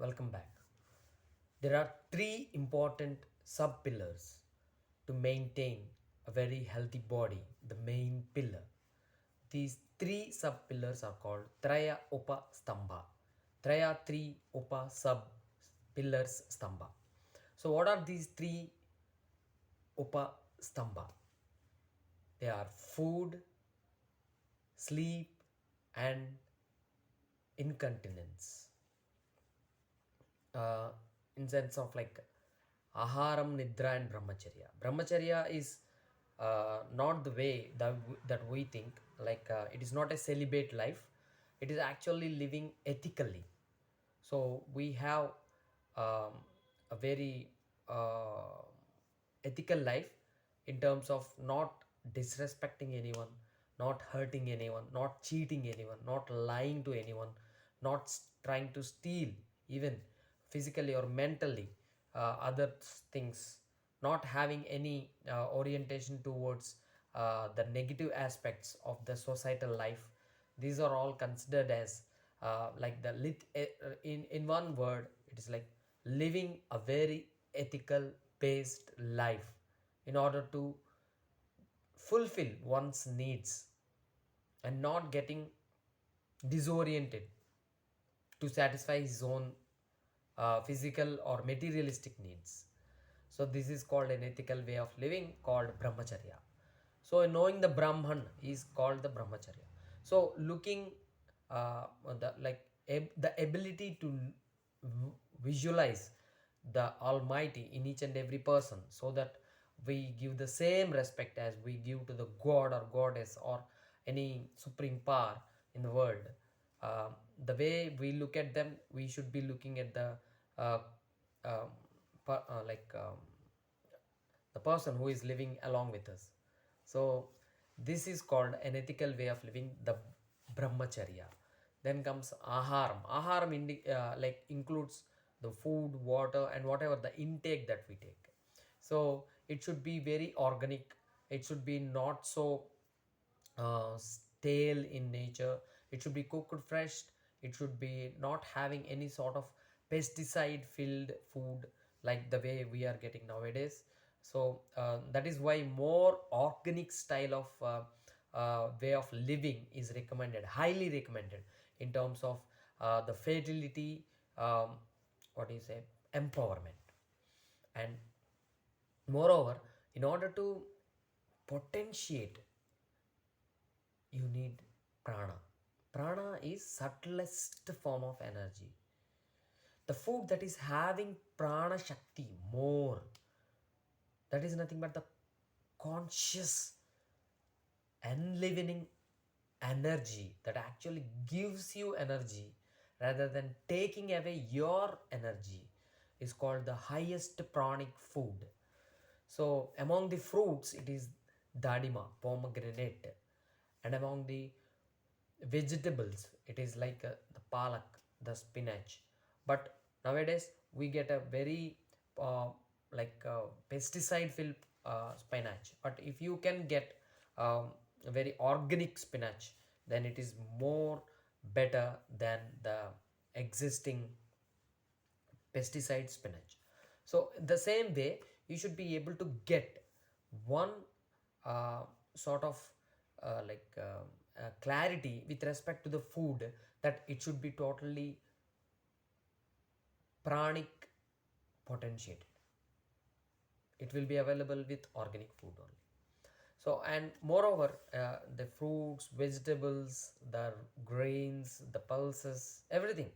Welcome back. There are three important sub pillars to maintain a very healthy body, the main pillar. These three sub pillars are called Traya Upa Stambha. Traya three Upa sub pillars Stambha. So, what are these three Upa Stambha? They are food, sleep, and incontinence. uh, in sense of like aharam, nidra, and brahmacharya. Brahmacharya is not the way that we think. Like it is not a celibate life. It is actually living ethically. So we have a very ethical life in terms of not disrespecting anyone, not hurting anyone, not cheating anyone, not lying to anyone, not trying to steal even physically or mentally other things, not having any orientation towards the negative aspects of the societal life. These are all considered as like the in one word it is like living a very ethical based life in order to fulfill one's needs and not getting disoriented to satisfy his own physical or materialistic needs. So this is called an ethical way of living called brahmacharya. So knowing the Brahman is called the brahmacharya. So looking the like the ability to visualize the Almighty in each and every person, so that we give the same respect as we give to the God or goddess or any supreme power in the world. The way we look at them, we should be looking at the uh, um, like the person who is living along with us. So this is called an ethical way of living, the brahmacharya. Then comes aharam. Aharam like includes the food, water, and whatever the intake that we take. So it should be very organic. It should be not so stale in nature. It should be cooked fresh. It should be not having any sort of pesticide filled food like the way we are getting nowadays. So that is why more organic style of way of living is recommended, highly recommended, in terms of the fertility, what do you say, empowerment. And moreover, in order to potentiate, you need prana. Prana is subtlest form of energy. The food that is having prana shakti more, that is nothing but the conscious enlivening energy that actually gives you energy rather than taking away your energy, is called the highest pranic food. So among the fruits, it is dadima, pomegranate, and among the vegetables, it is like the palak, the spinach. But nowadays we get a very pesticide filled spinach. But if you can get a very organic spinach, then it is more better than the existing pesticide spinach. So the same way, you should be able to get one sort of clarity with respect to the food, that it should be totally pranic potentiated. It will be available with organic food only. So and moreover, the fruits, vegetables, the grains, the pulses, everything,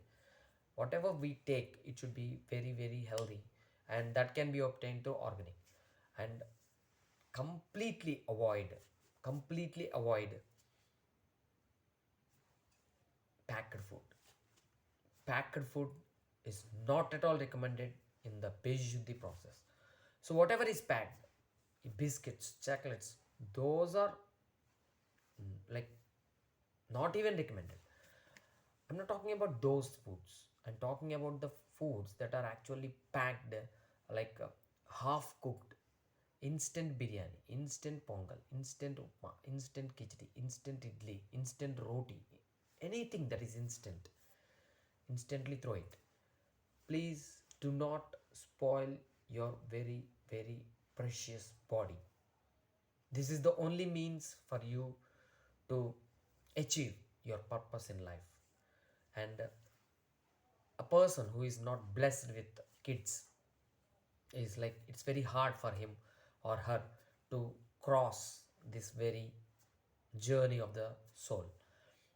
whatever we take, it should be very very healthy, and that can be obtained through organic. And completely avoid packed food. Packed food is not at all recommended in the Bejuddhi process. So whatever is packed, biscuits, chocolates, those are like not even recommended. I'm not talking about those foods. I'm talking about the foods that are actually packed, like half cooked, instant biryani, instant pongal, instant upma, instant khichdi, instant idli, instant roti, anything that is instant, instantly throw it. please do not spoil your very, very precious body. This is the only means for you to achieve your purpose in life. And a person who is not blessed with kids is like, it's very hard for him or her to cross this very journey of the soul.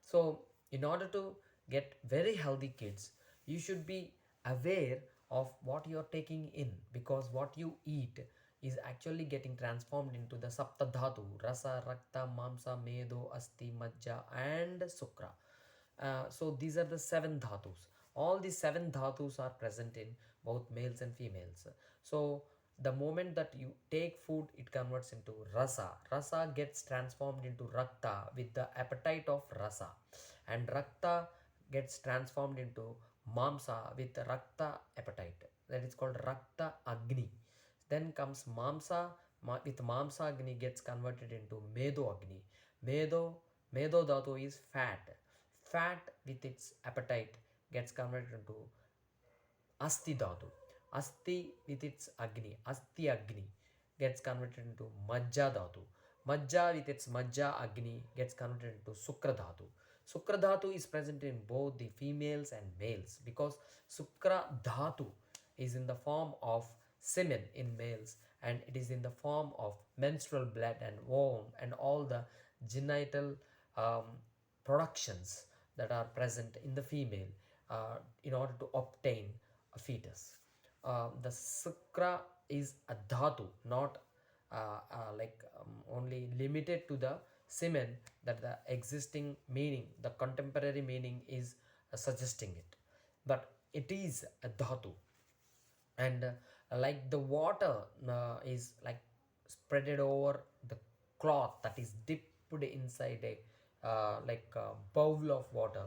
So, in order to get very healthy kids, you should be aware of what you're taking in, because what you eat is actually getting transformed into the Saptadhatu: Rasa, Rakta, Mamsa, Medo, Asti, Majja, and Sukra. So these are the seven dhatus. All these seven dhatus are present in both males and females. So the moment that you take food, it converts into rasa. Rasa gets transformed into rakta with the appetite of rasa, and rakta gets transformed into mamsa with the rakta appetite. That is called rakta agni. Then comes mamsa, with mamsa agni gets converted into medo agni. Medo dhatu is fat. Fat with its appetite gets converted into Asti Dhatu. Asti with its Agni, Asti Agni, gets converted into Majja Dhatu. Majja with its Majja Agni gets converted into Sukra Dhatu. Sukra Dhatu is present in both the females and males, because Sukra Dhatu is in the form of semen in males, and it is in the form of menstrual blood and womb and all the genital um, productions that are present in the female in order to obtain a fetus. The sukra is a dhatu, not only limited to the semen, that the existing meaning, the contemporary meaning is suggesting it. But it is a dhatu, and like the water is like spreaded over the cloth that is dipped inside a bowl of water.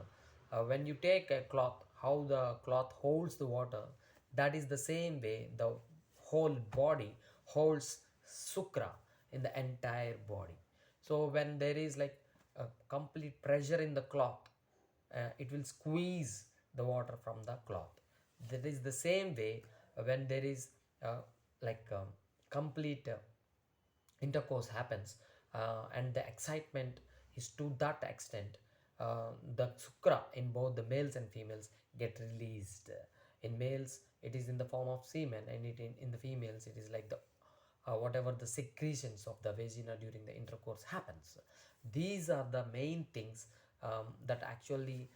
When you take a cloth, how the cloth holds the water, that is the same way the whole body holds sukra in the entire body. So when there is like a complete pressure in the cloth, it will squeeze the water from the cloth. That is the same way when there is uh, like complete intercourse happens, and the excitement is to that extent, the sukra in both the males and females get released. In males it is in the form of semen, and in the females it is like the whatever the secretions of the vagina during the intercourse happens. These are the main things that actually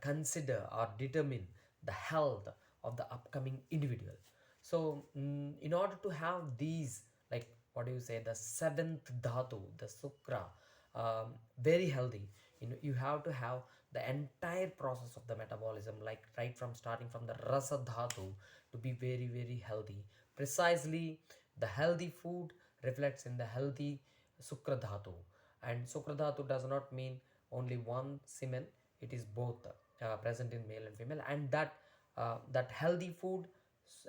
consider or determine the health of the upcoming individual. So in order to have these, like what do you say, the seventh dhatu, the sukra, very healthy, you have to have the entire process of the metabolism, like right from starting from the rasa dhatu, to be very, very healthy. Precisely, the healthy food reflects in the healthy sukra dhatu. And sukra dhatu does not mean only one semen, it is both present in male and female. And that healthy food,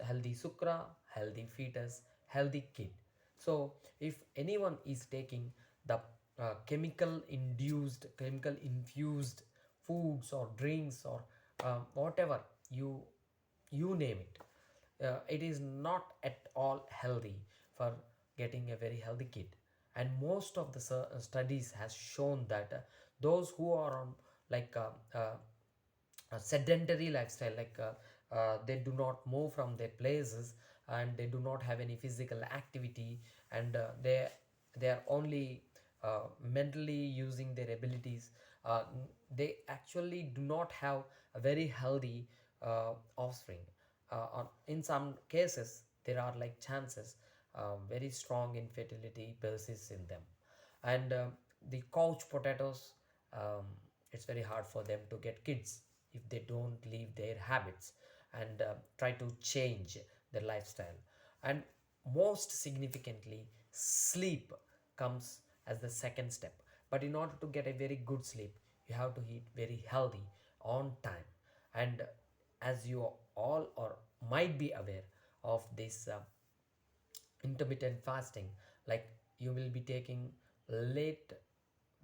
healthy sukra, healthy fetus, healthy kid. So if anyone is taking the chemical infused foods or drinks, or whatever you name it, it is not at all healthy for getting a very healthy kid. And most of the studies has shown that those who are on like a sedentary lifestyle, they do not move from their places, and they do not have any physical activity, and they are only mentally using their abilities, they actually do not have a very healthy offspring. In some cases there are like chances very strong infertility persists in them. And the couch potatoes, it's very hard for them to get kids if they don't leave their habits and try to change their lifestyle. And most significantly, sleep comes as the second step. But in order to get a very good sleep, you have to eat very healthy on time. And as you all or might be aware of this intermittent fasting, like you will be taking late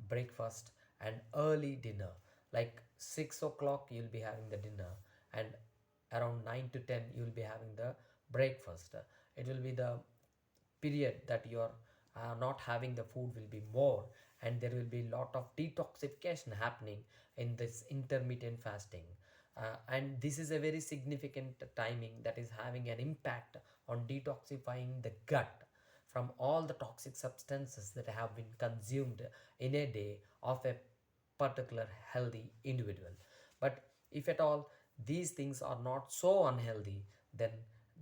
breakfast and early dinner, like 6 o'clock you'll be having the dinner, and around 9 to 10 you will be having the breakfast. It will be the period that you're not having the food will be more, and there will be lot of detoxification happening in this intermittent fasting. And this is a very significant timing that is having an impact on detoxifying the gut from all the toxic substances that have been consumed in a day of a particular healthy individual. But if at all these things are not so unhealthy, then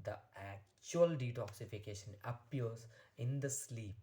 the actual detoxification appears in the sleep.